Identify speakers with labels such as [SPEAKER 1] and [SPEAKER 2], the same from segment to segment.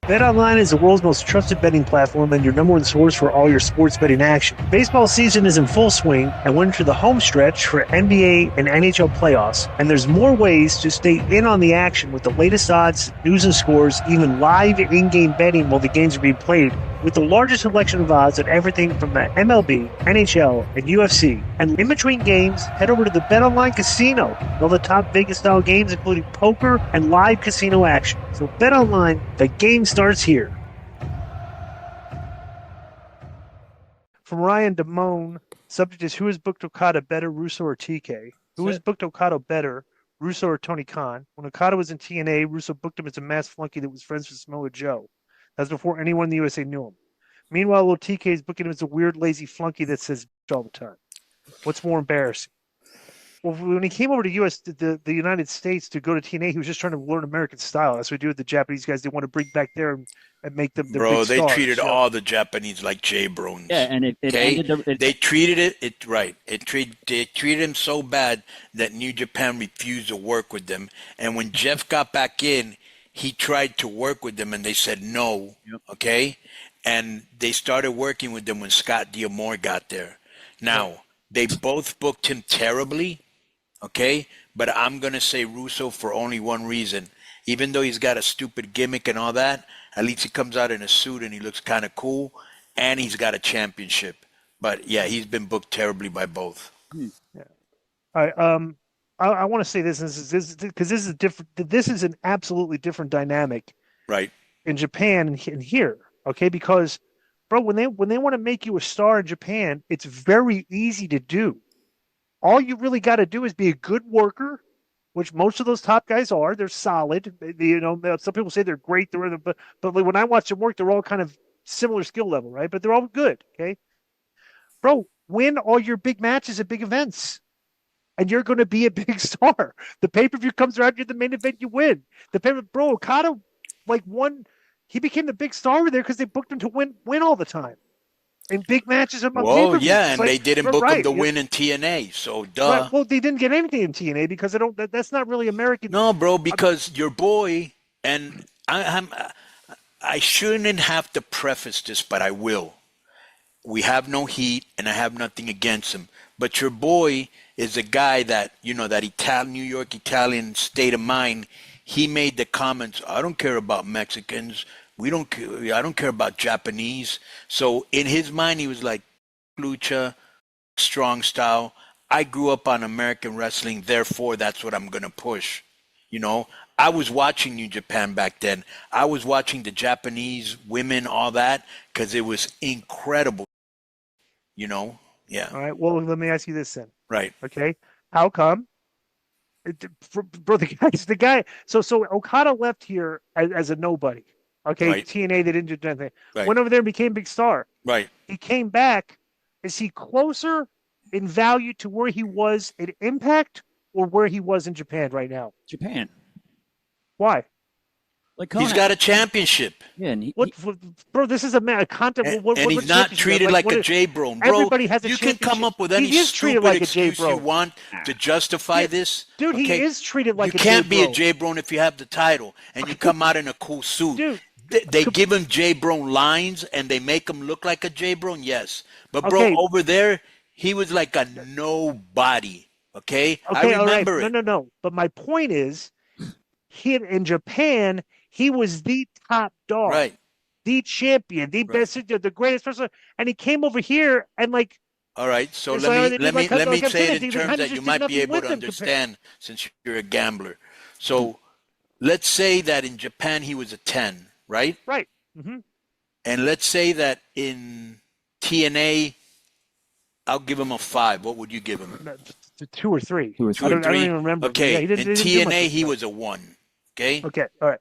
[SPEAKER 1] BetOnline is the world's most trusted betting platform and your number one source for all your sports betting action. Baseball season is in full swing, and we're into the home stretch for NBA and NHL playoffs. And there's more ways to stay in on the action with the latest odds, news and scores, even live in-game betting while the games are being played. With the largest selection of odds on everything from the MLB, NHL, and UFC. And in between games, head over to the BetOnline Casino. All the top Vegas-style games, including poker and live casino action. So BetOnline, the game starts here. From Ryan Damone, subject is who has booked Okada better, Russo or TK? Who has booked Okada better, Russo or Tony Khan? When Okada was in TNA, Russo booked him as a mass flunky that was friends with Samoa Joe. That's before anyone in the USA knew him. Meanwhile, little TK is booking him as a weird, lazy flunky that says all the time. What's more embarrassing? Well, when he came over to the United States to go to TNA, he was just trying to learn American style. That's what we do with the Japanese guys. They want to bring back there and make them their big stars.
[SPEAKER 2] Bro, they treated all the Japanese like J-Brons.
[SPEAKER 3] Yeah, and
[SPEAKER 2] they treated it right. They treated him so bad that New Japan refused to work with them. And when Jeff got back in, he tried to work with them, and they said no, okay? And they started working with them when Scott D'Amore got there. Now, they both booked him terribly, okay? But I'm going to say Russo for only one reason. Even though he's got a stupid gimmick and all that, at least he comes out in a suit and he looks kind of cool, and he's got a championship. But, yeah, he's been booked terribly by both.
[SPEAKER 1] Yeah. All right, I want to say this because this is different. This is an absolutely different dynamic,
[SPEAKER 2] right?
[SPEAKER 1] In Japan and here, okay? Because, bro, when they want to make you a star in Japan, it's very easy to do. All you really got to do is be a good worker, which most of those top guys are. They're solid. Some people say they're great. But when I watch them work, they're all kind of similar skill level, right? But they're all good, okay? Bro, win all your big matches at big events. And you're going to be a big star. The pay-per-view comes around, you're the main event, you win. Bro, Okada won. He became the big star over there because they booked him to win all the time in big matches.
[SPEAKER 2] Well, yeah, and they didn't book him to win in TNA, so duh.
[SPEAKER 1] Right. Well, they didn't get anything in TNA because that's not really American.
[SPEAKER 2] No, bro, because your boy, and I shouldn't have to preface this, but I will. We have no heat, and I have nothing against him. But your boy is a guy that, that New York Italian state of mind. He made the comments, I don't care about Mexicans. I don't care about Japanese. So in his mind, he was like, lucha, strong style. I grew up on American wrestling. Therefore, that's what I'm going to push. I was watching New Japan back then. I was watching the Japanese women, all that, because it was incredible. Yeah.
[SPEAKER 1] All right. Well, let me ask you this then.
[SPEAKER 2] Right.
[SPEAKER 1] Okay. How come? Bro, the guy. So Okada left here as a nobody. Okay. Right. TNA, they didn't do anything. Right. Went over there and became a big star.
[SPEAKER 2] Right.
[SPEAKER 1] He came back. Is he closer in value to where he was in Impact or where he was in Japan right now?
[SPEAKER 3] Japan.
[SPEAKER 1] Why?
[SPEAKER 3] Like
[SPEAKER 2] he's got a championship.
[SPEAKER 3] Yeah, and
[SPEAKER 1] bro, this is a content.
[SPEAKER 2] And he's not treated like a J-Bro. Bro,
[SPEAKER 1] everybody has a
[SPEAKER 2] you can come up with any stupid excuse you want to justify this.
[SPEAKER 1] Dude, he is treated like a
[SPEAKER 2] J-Bro. You can't be a J-Bro if you have the title and you come out in a cool suit.
[SPEAKER 1] Dude,
[SPEAKER 2] they give him J-Bro lines and they make him look like a J-Bro, yes. But, bro, over there, he was like a nobody, okay? I remember it.
[SPEAKER 1] No. But my point is, in Japan, he was the top dog,
[SPEAKER 2] right?
[SPEAKER 1] The champion, the best, the greatest person, and he came over here and like.
[SPEAKER 2] All right, so let me say it in terms that you might be able to understand since you're a gambler. So, let's say that in Japan he was a 10, right?
[SPEAKER 1] Right. Mm-hmm.
[SPEAKER 2] And let's say that in TNA, I'll give him a 5. What would you give him?
[SPEAKER 1] 2 or 3.
[SPEAKER 3] 2 or 3.
[SPEAKER 1] I don't even remember.
[SPEAKER 2] Okay, in TNA he was a 1. Okay.
[SPEAKER 1] Okay. All right.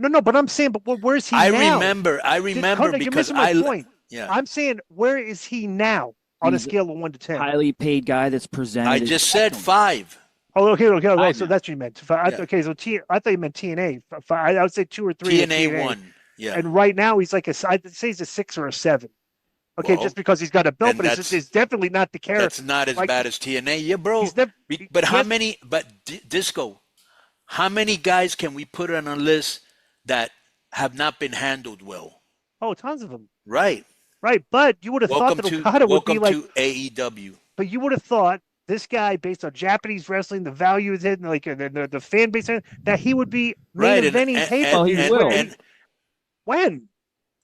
[SPEAKER 1] No, but I'm saying, but where's he now?
[SPEAKER 2] I remember because
[SPEAKER 1] point. Yeah. I'm saying, where is he now on a scale of 1 to 10?
[SPEAKER 3] Highly paid guy that's presented.
[SPEAKER 2] I just said 5.
[SPEAKER 1] Oh, okay. So that's what you meant. Okay, so I thought you meant TNA. I would say 2 or 3.
[SPEAKER 2] TNA 1. Yeah.
[SPEAKER 1] And right now he's like I'd say he's a 6 or a 7. Okay, just because he's got a belt, but it's definitely not the character.
[SPEAKER 2] That's not as bad as TNA, yeah, bro. But how many? But Disco, how many guys can we put on a list that have not been handled well.
[SPEAKER 1] Oh, tons of them.
[SPEAKER 2] Right.
[SPEAKER 1] Right, but you would have thought that Okada would be like.
[SPEAKER 2] Welcome to AEW.
[SPEAKER 1] But you would have thought this guy, based on Japanese wrestling, the value is in, like the fan base, that he would be main eventing pay-per-view.
[SPEAKER 3] Oh, he will.
[SPEAKER 1] When?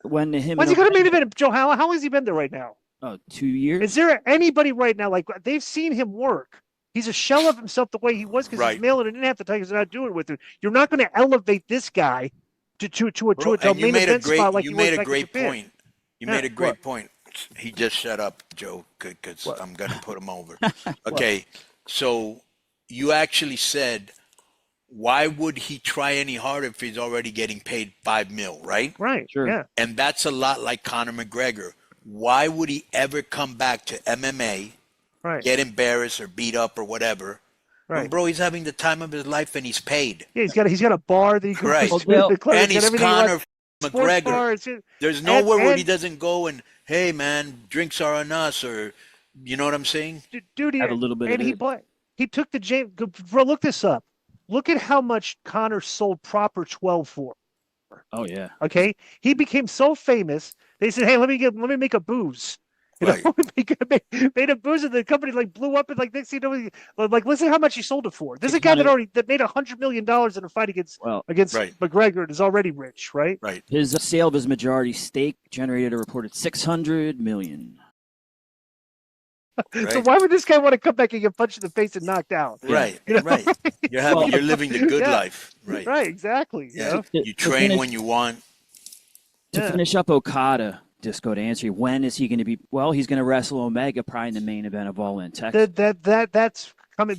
[SPEAKER 3] When him?
[SPEAKER 1] When's he going to main event? Joe, how has he been there right now?
[SPEAKER 3] Oh, 2 years.
[SPEAKER 1] Is there anybody right now, like, they've seen him work? He's a shell of himself the way he was because he's male and didn't have the Tigers not doing it with him. You're not going to elevate this guy to a main event spot like
[SPEAKER 2] you made a great point. You made a great point. He just shut up, Joe, because I'm going to put him over. Okay, so you actually said, why would he try any harder if he's already getting paid $5 million, right?
[SPEAKER 1] Right, sure. Yeah.
[SPEAKER 2] And that's a lot like Conor McGregor. Why would he ever come back to MMA, get embarrassed or beat up or whatever? Right. When, bro, he's having the time of his life and he's paid.
[SPEAKER 1] Yeah, he's got a bar that he can
[SPEAKER 2] right. And he's Conor McGregor. There's nowhere where he doesn't go and, hey, man, drinks are on us, or you know what I'm saying?
[SPEAKER 1] Dude,
[SPEAKER 3] have a little bit
[SPEAKER 1] and he took the James. Bro, look this up. Look at how much Conor sold Proper 12 for.
[SPEAKER 3] Oh yeah.
[SPEAKER 1] Okay, he became so famous. They said, "Hey, let me make a booze." You know, made a booze, and the company like blew up, and like next thing you know, like listen how much he sold it for. This is a guy that made $100 million in a fight against McGregor and is already rich, right?
[SPEAKER 2] Right.
[SPEAKER 3] His sale of his majority stake generated a reported $600 million.
[SPEAKER 1] Right. So why would this guy want to come back and get punched in the face and knocked out?
[SPEAKER 2] Right, you know? Right. You're living the good life. Right.
[SPEAKER 1] Right, exactly.
[SPEAKER 2] Yeah. You train when you want.
[SPEAKER 3] To finish up Okada, Disco, to answer you, when is he going to be? Well, he's going to wrestle Omega probably in the main event of All In Texas.
[SPEAKER 1] That's coming.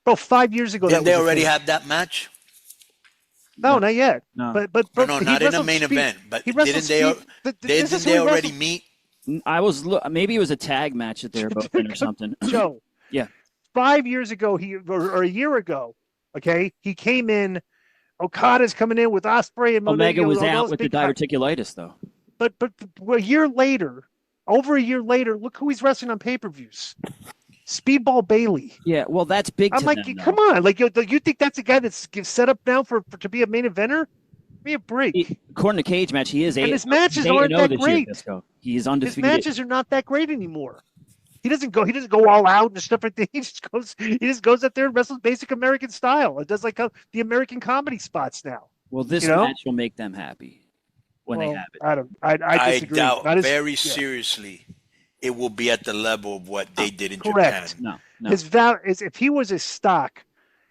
[SPEAKER 1] Bro, 5 years ago.
[SPEAKER 2] Didn't they already have that match?
[SPEAKER 1] No, not yet.
[SPEAKER 3] No,
[SPEAKER 1] but
[SPEAKER 2] no, not in a main event. But didn't they already meet?
[SPEAKER 3] Maybe it was a tag match that they were both in or something.
[SPEAKER 1] Joe.
[SPEAKER 3] Yeah.
[SPEAKER 1] 5 years ago, or a year ago, okay, he came in. Okada's coming in with Ospreay and
[SPEAKER 3] Omega was out with the diverticulitis, though.
[SPEAKER 1] But over a year later, look who he's wrestling on pay-per-views. Speedball Bailey.
[SPEAKER 3] Yeah, well, that's big.
[SPEAKER 1] I'm like, come on, like you think that's a guy that's set up now for to be a main eventer? Give me a break.
[SPEAKER 3] According to Cage Match, he is
[SPEAKER 1] and his matches aren't that great.
[SPEAKER 3] He is undefeated.
[SPEAKER 1] His matches are not that great anymore. He doesn't go all out and stuff like that. He just goes up there and wrestles basic American style. It does like the American comedy spots now.
[SPEAKER 3] Well, this match will make them happy when they have it.
[SPEAKER 1] I disagree.
[SPEAKER 2] I doubt seriously it will be at the level of what they did in Japan.
[SPEAKER 3] No.
[SPEAKER 1] His value is, if he was a stock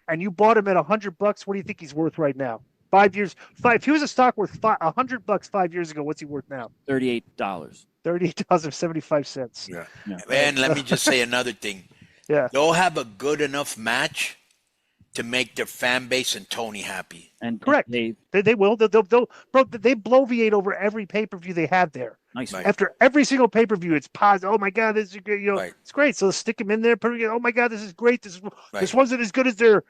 [SPEAKER 1] and you bought him at $100, what do you think he's worth right now? 5 years. If he was a stock worth $100 5 years ago, what's he worth now?
[SPEAKER 3] $38.
[SPEAKER 1] $38.75.
[SPEAKER 2] Yeah. And let me just say another thing.
[SPEAKER 1] Yeah.
[SPEAKER 2] They'll have a good enough match to make their fan base and Tony happy.
[SPEAKER 1] And correct. They will. They'll they bloviate over every pay-per-view they have there.
[SPEAKER 3] Nice.
[SPEAKER 2] Right.
[SPEAKER 1] After every single pay-per-view, it's positive. Oh my God, this is good. It's great. So stick him in there. Oh my God, this is great. This wasn't as good as their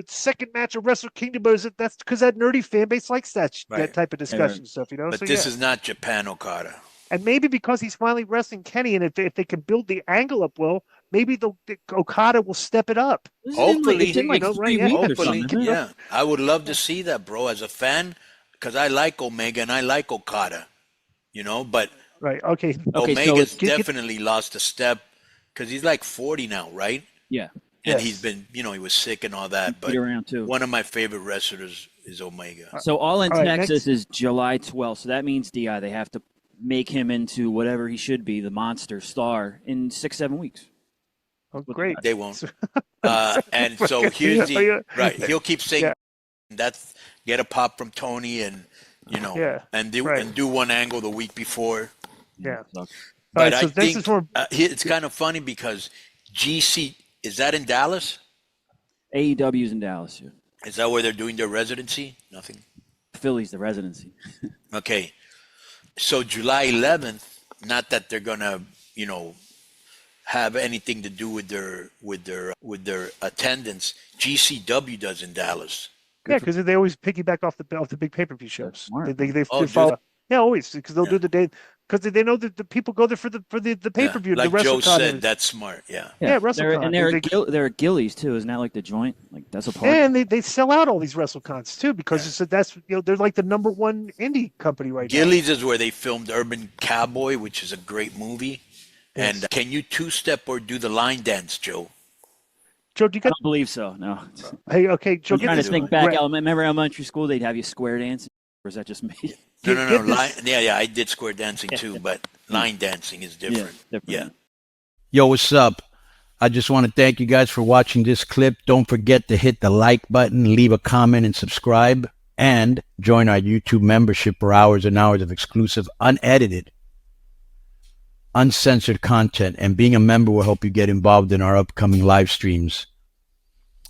[SPEAKER 1] second match of Wrestle Kingdom, but that's because that nerdy fan base likes that type of discussion stuff.
[SPEAKER 2] But this is not Japan Okada.
[SPEAKER 1] And maybe because he's finally wrestling Kenny, and if they can build the angle up well, maybe the Okada will step it up.
[SPEAKER 2] Hopefully,
[SPEAKER 3] hopefully,
[SPEAKER 2] yeah. I would love to see that, bro, as a fan, because I like Omega and I like Okada, but Omega's definitely lost a step because he's like 40 now, right?
[SPEAKER 3] Yeah.
[SPEAKER 2] And he's been, he was sick and all that, but
[SPEAKER 3] around too.
[SPEAKER 2] One of my favorite wrestlers is Omega.
[SPEAKER 3] So All In Texas is July 12th. So that means, DI, they have to make him into whatever he should be, the monster star, in 6-7 weeks.
[SPEAKER 1] Oh, great.
[SPEAKER 2] They won't. And so here's he'll keep saying that's get a pop from Tony and, and do one angle the week before.
[SPEAKER 1] Yeah.
[SPEAKER 2] But I think it's kind of funny because GC, is that in Dallas?
[SPEAKER 3] AEW's in Dallas, yeah.
[SPEAKER 2] Is that where they're doing their residency? Nothing.
[SPEAKER 3] Philly's the residency.
[SPEAKER 2] Okay. So July 11th, not that they're gonna, have anything to do with their attendance. GCW does in Dallas.
[SPEAKER 1] Yeah, because they always piggyback off the big pay-per-view shows. They follow. Yeah, always, because they'll do the day. because they know that the people go there for the pay per view.
[SPEAKER 2] Like
[SPEAKER 1] the
[SPEAKER 2] Joe
[SPEAKER 1] WrestleCon
[SPEAKER 2] said,
[SPEAKER 1] is-
[SPEAKER 2] that's smart. Yeah.
[SPEAKER 1] Yeah, WrestleCon.
[SPEAKER 3] And they're at Gillies too. Isn't that like the joint? Like that's a part.
[SPEAKER 1] and they sell out all these WrestleCons too because that's they're like the number one indie company right now.
[SPEAKER 2] Gillies is where they filmed Urban Cowboy, which is a great movie.
[SPEAKER 1] Yes.
[SPEAKER 2] And can you two-step or do the line dance, Joe?
[SPEAKER 1] Joe, do you
[SPEAKER 3] I
[SPEAKER 1] got?
[SPEAKER 3] don't believe so. No.
[SPEAKER 1] Hey, okay, Joe.
[SPEAKER 3] I'm trying to think back.
[SPEAKER 1] Right.
[SPEAKER 3] Remember elementary school? They'd have you square dancing, or is that just me?
[SPEAKER 2] No.
[SPEAKER 1] Get this-
[SPEAKER 2] Line, yeah, I did square dancing too, but line dancing is different. Yeah.
[SPEAKER 4] Yo, what's up? I just want to thank you guys for watching this clip. Don't forget to hit the like button, leave a comment, and subscribe. And join our YouTube membership for hours and hours of exclusive, unedited, uncensored content. And being a member will help you get involved in our upcoming live streams.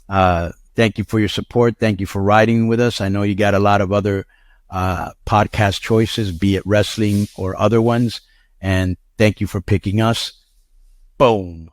[SPEAKER 4] Thank you for your support. Thank you for riding with us. I know you got a lot of other podcast choices, be it wrestling or other ones. And thank you for picking us. Boom.